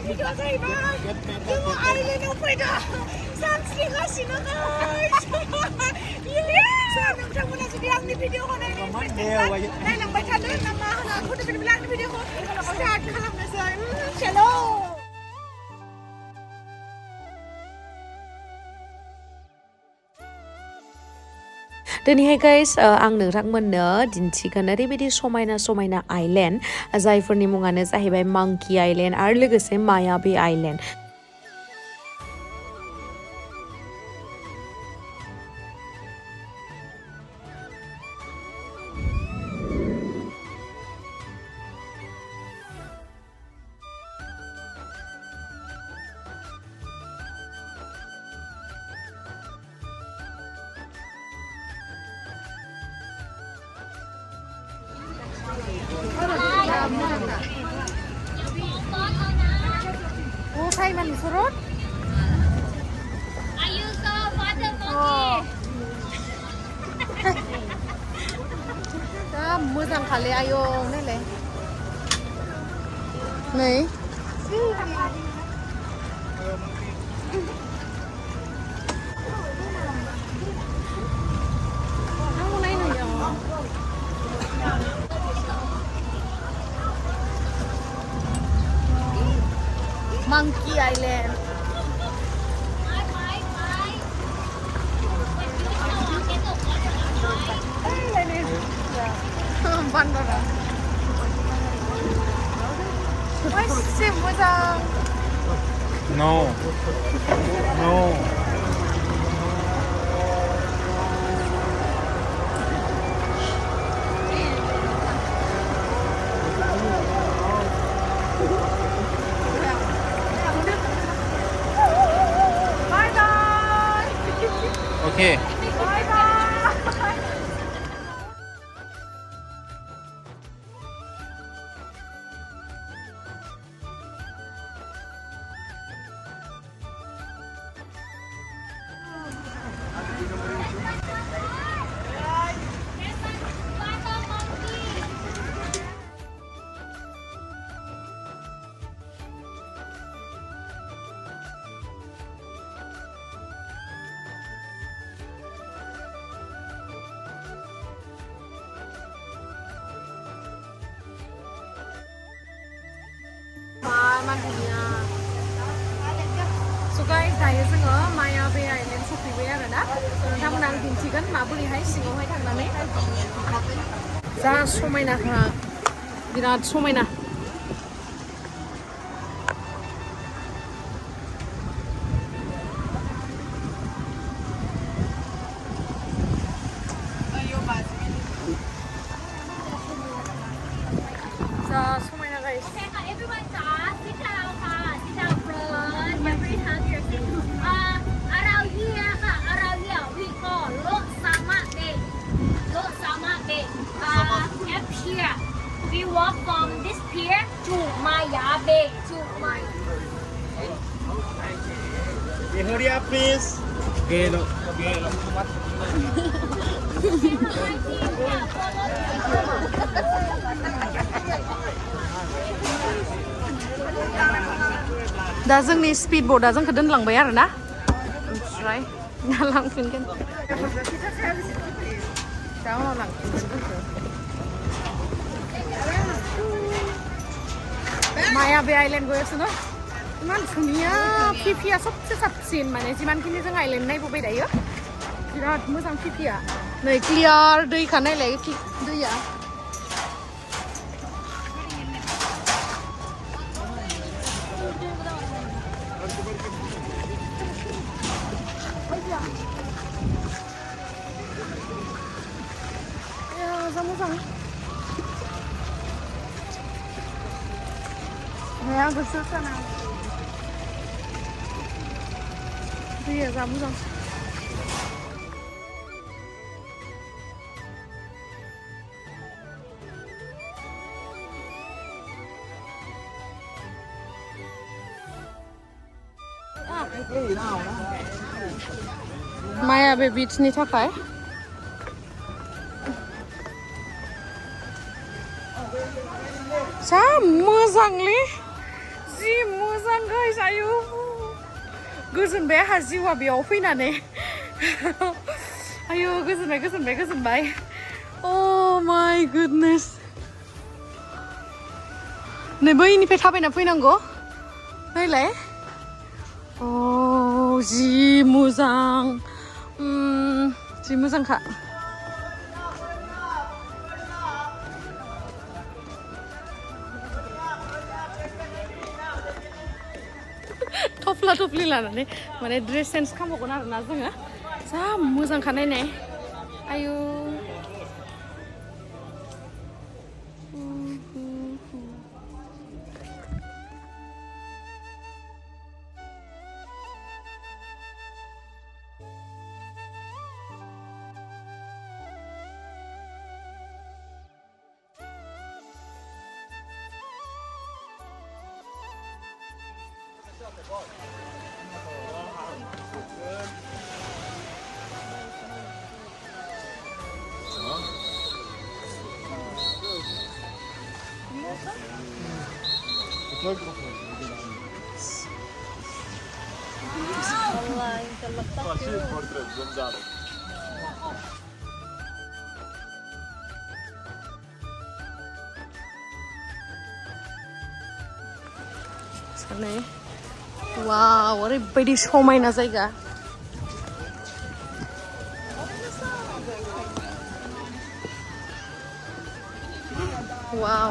Video जाहैबाय जोङो आइलेन्डआव फैदों सानस्रिगासिनो गाइस नोंथांमोना जुदि आंनि भिडिअखौ नायलांबाय थादो ना मा होनो फट'फोरनिफ्राय आंनि भिडिअखौ स्टार्ट खालामनोसै चलो दिनैहाय गाइस आं नोंथांमोननो दिन्थिगोन ओरैबायदि समायना समायना आइलेन्ड जायफोरनि मुङानो जाहैबाय मांकि आइलेन्ड आरो लोगोसे मायाबी island Oh, Thailand surut. Ayo ke water monkey. Mwjang kali ayo ni le. Ni. Kamu naik ni ya. Monkey Island. Bandara. Masih mwjang. No. No. Okay. So guys, दायो जोङो मायाबी आइलेन्ड सफैबाय आरो ना नोंथांमोना आं दिन्थिगोन माबोरैहाय सिङावहाय थांनानै जा समायनाखा बिराद समायना जा समायना guys Okay, everyone, sit down, sit down first. Every hug your seat. Around here, we go Lok Sama Bay. Lok Sama Bay. Up here, we walk from this pier to Maya Bay. To Maya. Hurry up, please. Okay, look. Okay, look. दा जोंनि speed बोर्डआ जोंखौ दोनलांबाय आरो ना ओमफ्राय दा लांफिनगोन दा उनाव लांफिनगोन जोंखौ मायाबी आइलेन्ड गৈ আছো ন ইমান ধুনীয়া फिफिया सबसे साबसिन माने जिमानखिनि जों आइलेन्ड नायबोबाय दायो बिराद मोजां फिफिया नै क्लियार दैखा नायलाय दैया मोजां दैया गोसो साना दैया जा मोजां मायाबी बीचनि थाखाय जा मोजांलै जि मोजां गाइस आयु गोजोनबाय आंहा जिउआ बेयाव फैनानै आयु गोजोनबाय Oh my goodness नै बैनिफ्राय थाबायना फैनांगौ नायलाय जि मोजांखा थफ्ला थफ्लि लानानै माने ड्रेस चेन्ज खालामबावगोन आरोना जोङो जा मोजांखा नायनाय आयु Wow, ओरैबायदि समायना जायगा Wow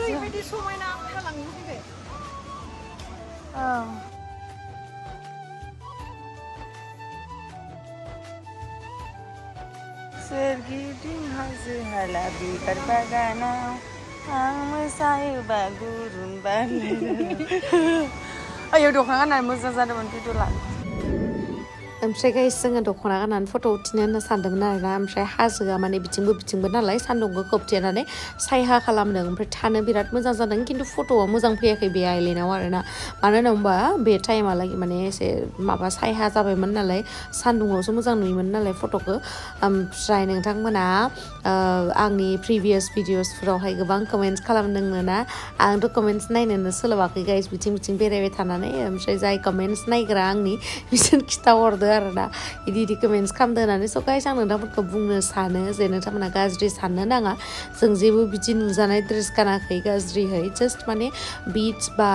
ओरैबायदि समायना थालांनो फैबाय सोरगिदिं हाजो हाला बिबार बागानाव आं मोसायोबा गुरुं बारलायनाय आयौ दख'ना गाननानै मोजां जादोंमोन भिडिअ लानो ओमफ्राय गाइस जोङो दख'ना गाननानै फट' उथिनो होनना सानदोंमोन आरोना ओमफ्राय हाजोआ माने बिथिंबो नालाय सान्दुंखौ खोबथेनानै सायहा खालामदों ओमफ्राय थानो बिराद मोजां जादों खिन्थु फट'आ मोजां फैयाखै बे आइलेण्डआव आरोना मानो होनोबा बे टाइमालागि माने एसे माबा सायहा जाबायमोन नालाय सान्दुङावसो मोजां नुयोमोन नालाय फट'खौ ओमफ्राय नोंथांमोना आंनि प्रिभियास भिडिअसफोरावहाय गोबां कमेन्ट्स खालामदोंमोन ना आंथ' कमेन्ट्स नायनोनो सोलाबाखै गाइस बिथिं बेरायबाय थानानै ओमफ्राय जाय कमेन्ट्स नायग्रा आंनि बिसोर खिथाहरदों आरोना इदि कमेन्ट्स खालामदों होननानै स' गाइस आं नोंथांमोनखौ बुंनो सानो जे नोंथांमोना गाज्रि साननो नाङा जों जेबो बिदि नुजानाय ड्रेस गानाखै गाज्रिहै जास्ट माने बीच बा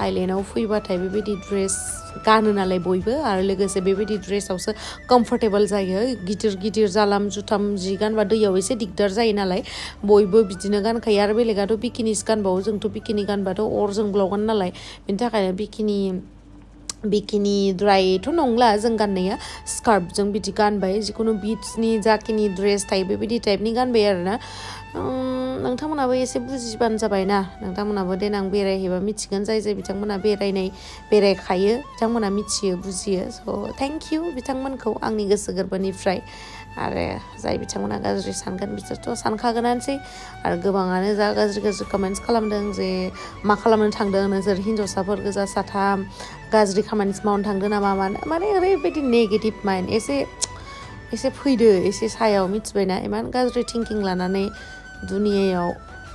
आइलेण्डआव फैबाथाय बेबायदि ड्रेस गानो नालाय बयबो आरो लोगोसे बेबायदि ड्रेसावसो कम्फर्टेबल जायो गिदिर जालाम जुथाम जि गानबा दैयाव एसे दिगदार जायो नालाय बयबो बिदिनो गानखायो आरो बेलेगाथ' बिकिनिस गानबावो जोंथ' बिकिनि गानबाथ' अर जोंब्लावगोन नालाय बेनि थाखायनो बिकिनिद्रायथ' नंला जों गाननाया स्कार्फजों बिदि गानबाय जिखुनु बीचनि जाखिनि ड्रेस थायो बेबायदि टाइपनि गानबाय आरोना नोंथांमोनाबो एसे बुजिबानो जाबाय ना नोंथांमोनाबो देनां बेरायहैबा मिथिगोन जाय बिथांमोना बेरायखायो बिथांमोना मिथियो बुजियो स' थेंक इउ बिथांमोनखौ आंनि गोसो गोरबोनिफ्राय आरो जाय बिथांमोना गाज्रि सानगोन बिसोरथ' सानखागोनानोसै आरो गोबाङानो जा गाज्रि कमेन्ट्स खालामदों जे मा खालामनो थांदों नोंसोर हिन्जावसाफोर गोजा साथाम गाज्रि खामानि मावनो थांदों नामा माने ओरैबायदि नेगेटिभ माइन्ड एसे फैदो एसे सायाव मिथिबायना इमान गाज्रि थिंकिं लानानै दुनियायाव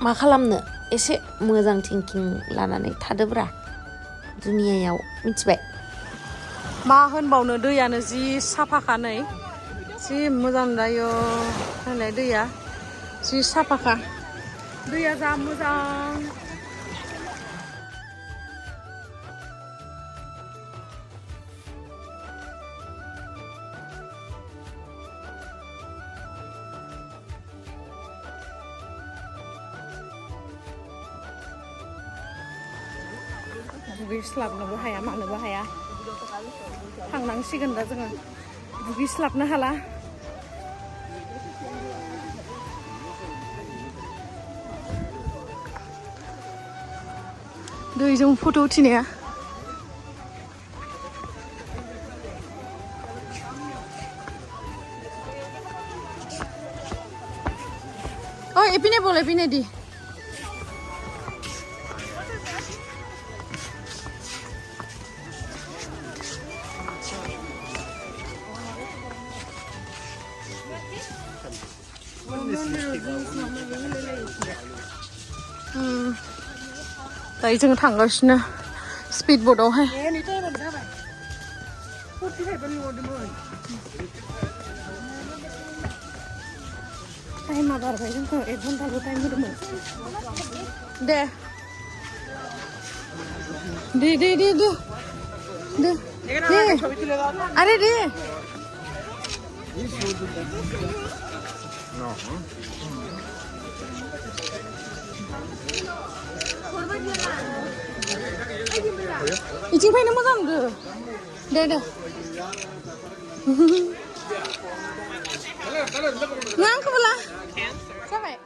मा खालामनो एसे मोजां थिंकिं लानानै थादोब्रा दुनियायाव मिथिबाय मा होनबावनो दैयानो जि साफाखानै जि मोजां दायो नायलाय दैया जि साफाखा दैया जा मोजां दुगैस्लाबनोबो हाया मानोबो हाया थांनांसिगोन दा जोङो दुगैस्लाबनो हाला दैजों फट' उथिनाया boleh pindah di. Tại chúng thẳng rồi nè, speedboat đâu hay. Tay mà bảo phải chúng tôi em không thay tay mới được mình. Đây. Đi. Đi. Aरे đi. 이징 파이는 뭐 상그. 네. Ngang ke belah? Sampai.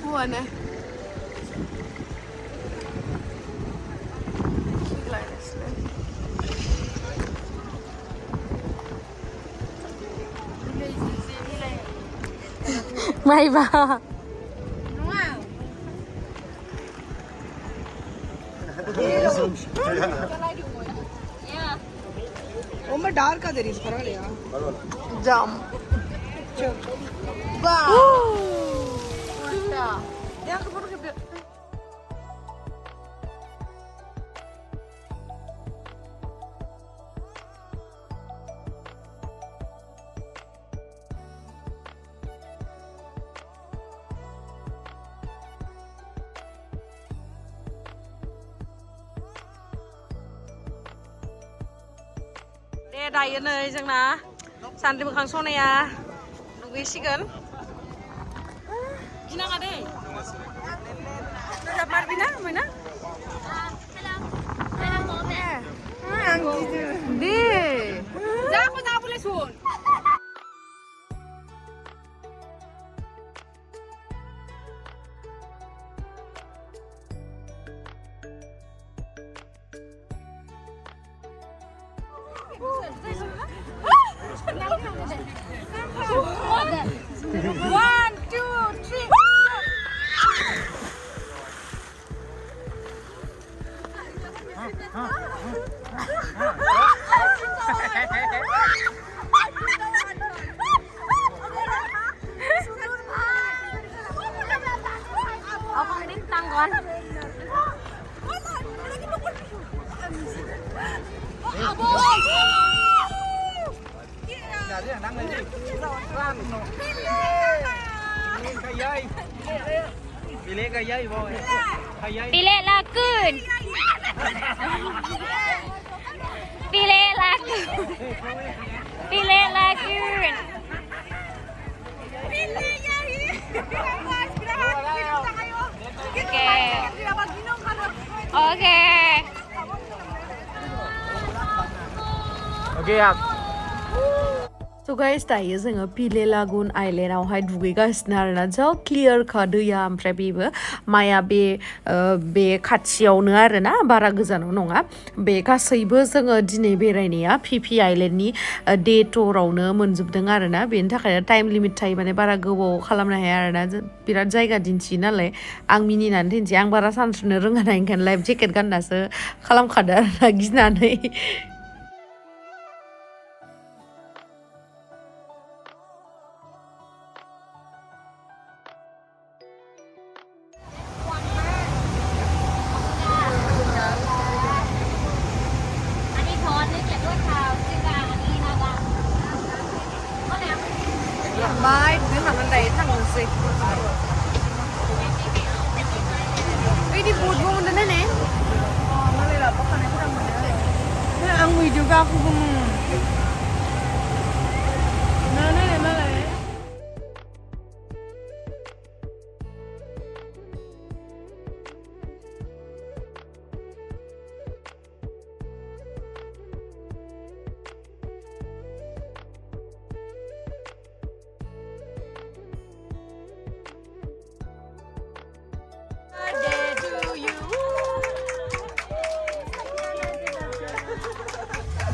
Hwnna. May ba? Oma dark ka deri parang ya. Jam. Wow. Yang ke buruk ke. Dayo नै जोंना सानद्रि मोखां सनाया दुगैसिगोन गिनाङा दै रोजाब मारबिना मोना आं गिदो दे जा boleh sun One, two, three. Apa ini tanggon? Pilih lakun. Pilih lakun. Pilih lakun. Oke. Oke ya. So guys, dayo जोङो पिले लागुन आइलेन्डआवहाय दुगैगासिनो आरोना जा क्लियार खा दैया ओमफ्राय बेबो माया बे खाथियावनो आरोना बारा गोजानाव नङा बे गासैबो जोङो दिनै बेरायनाया पिपि आइलेन्डनि डे टुरावनो मोनजोबदों आरोना बेनि थाखायनो टाइम लिमिट थायो माने बारा गोबाव खालामनो हाया आरोना बिराद जायगा दिन्थियो नालाय आं मिनिनानै दिन्थियो आं बारा सानस्रिनो रोङा ना ओंखायनो लाइफ जेकेट गाननासो खालामखादो आरोना गिनानै Bye, đứa thằng bên đây thằng gì? aku Mana.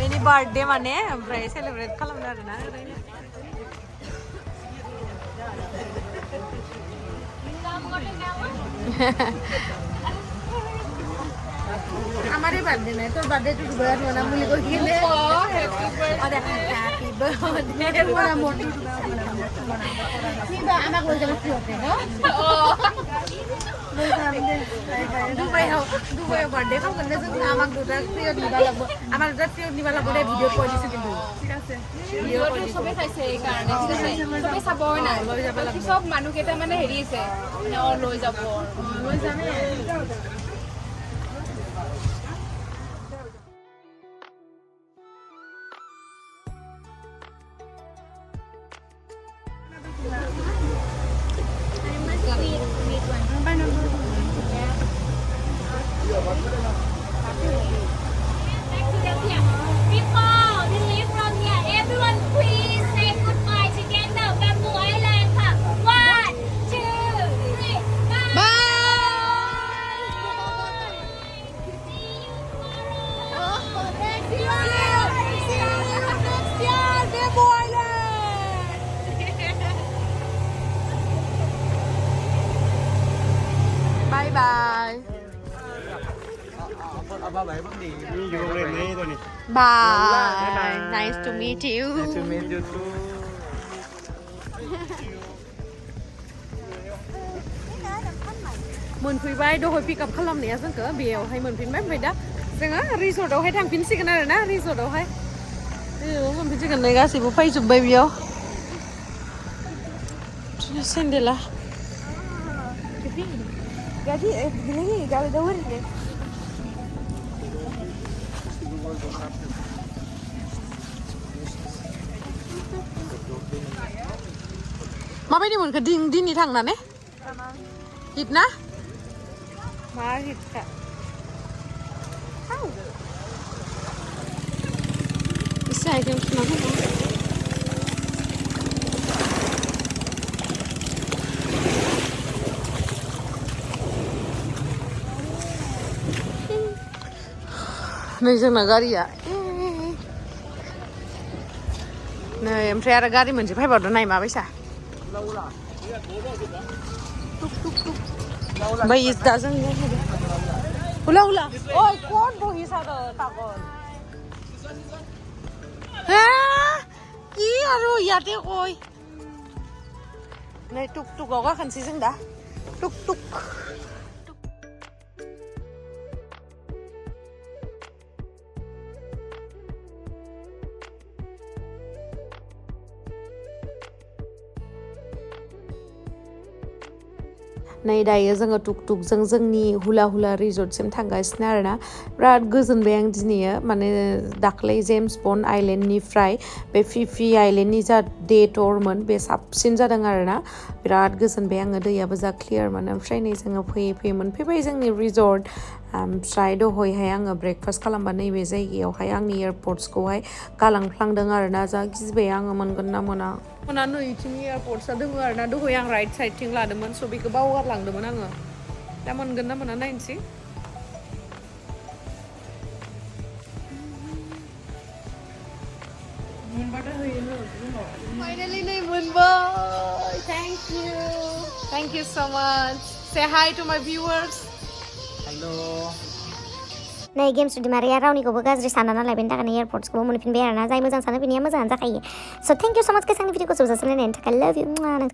Ini birthday mana? Berarti celebrate kalau mana na? हमारे बर्थडे में तो बर्थडे तो बर्थ होना मुझे को गिफ्ट है और हैप्पी बर्थडे मोना मोटी ठीक है आमा को जब फ्री होते हैं दुबई बर्थडे खाऊ करने से आमा को जब फ्री निभाला आमा जब फ्री निभाला बोले वीडियो कॉल से किन्तु ठीक है वीडियो कॉल सबे खाइছে এই কারণে ঠিক আছে सबे চাবই না লৈ যাব লাগিব সব মানুহ কেটা মানে হেৰি আছে মানে লৈ যাব লৈ যামে Bye. Bye. Nice to meet you. Nice to meet you too. Mwnfwibai doi pick up khalamw जों को बेयाव हाय मोनफिनबाय ओमफ्राय दा जोङो रिसर्टआव हाय थांफिनसिगोन आरो ना रिसर्टआव हाय मोनफिनसिगोन नै गासैबो फैजोबबाय बेयाव सेन्देला Gaji, gini gawe dawur deh. Mama ini mau ke dini thang na ne? Hit na? Ma hit ka. Au. Bisa aja mana? नै जोंना गारिया नै ओमफ्राय आरो गारि मोनसे फैबावदों नाय माबायसा ओमफ्राय दा जों हुला हुला ओइ कोन बहिसादो पागल हा কি আৰু ইয়াতে কই नै टुक टुकआव गाखोनसै जों दा टुक टुक नै दायो जोङो टुकटुकजों जोंनि हुला हुला रिजर्टसिम थांगासिनो आरोना बिराद गोजोनबाय आं दिनैयो माने दाख्लै जेम्स बन्ड आइलेन्डनिफ्राय बे फिफि आइलेन्डनि जा डे टुरमोन बे साबसिन जादों आरोना बिराद गोजोनबाय आङो दैयाबो जा क्लियारमोन ओमफ्राय नै जोङो फैयै फैयै मोनफैबाय जोंनि रिजर्ट ओमफ्राय दहयहाय आङो ब्रेकफास्ट खालामबा नैबे जायगायावहाय आंनि एयारपर्ट्सखौहाय गालांफ्लांदों आरोना जा गिजबाय आङो मोनगोन ना मोना मोना नै इथिं एयारपर्ट्सआ दङ आरोना दहय आं राइट साइडथिं लादोंमोन स' बेखौ बावगारलांदोंमोन आङो दा मोनगोन ना मोना नायनोसै मोनबाथाय होयो फाइनाली नै मोनबाय thank you so much say hi to my viewers Hello. Nah, games di Maria Rauni ko bagas di sana na labin takan airports ko mo nipin bayar na zai mo jang sana pinya mo jang zakai. So thank you so much guys ang video ko sa sa nenen. I love you.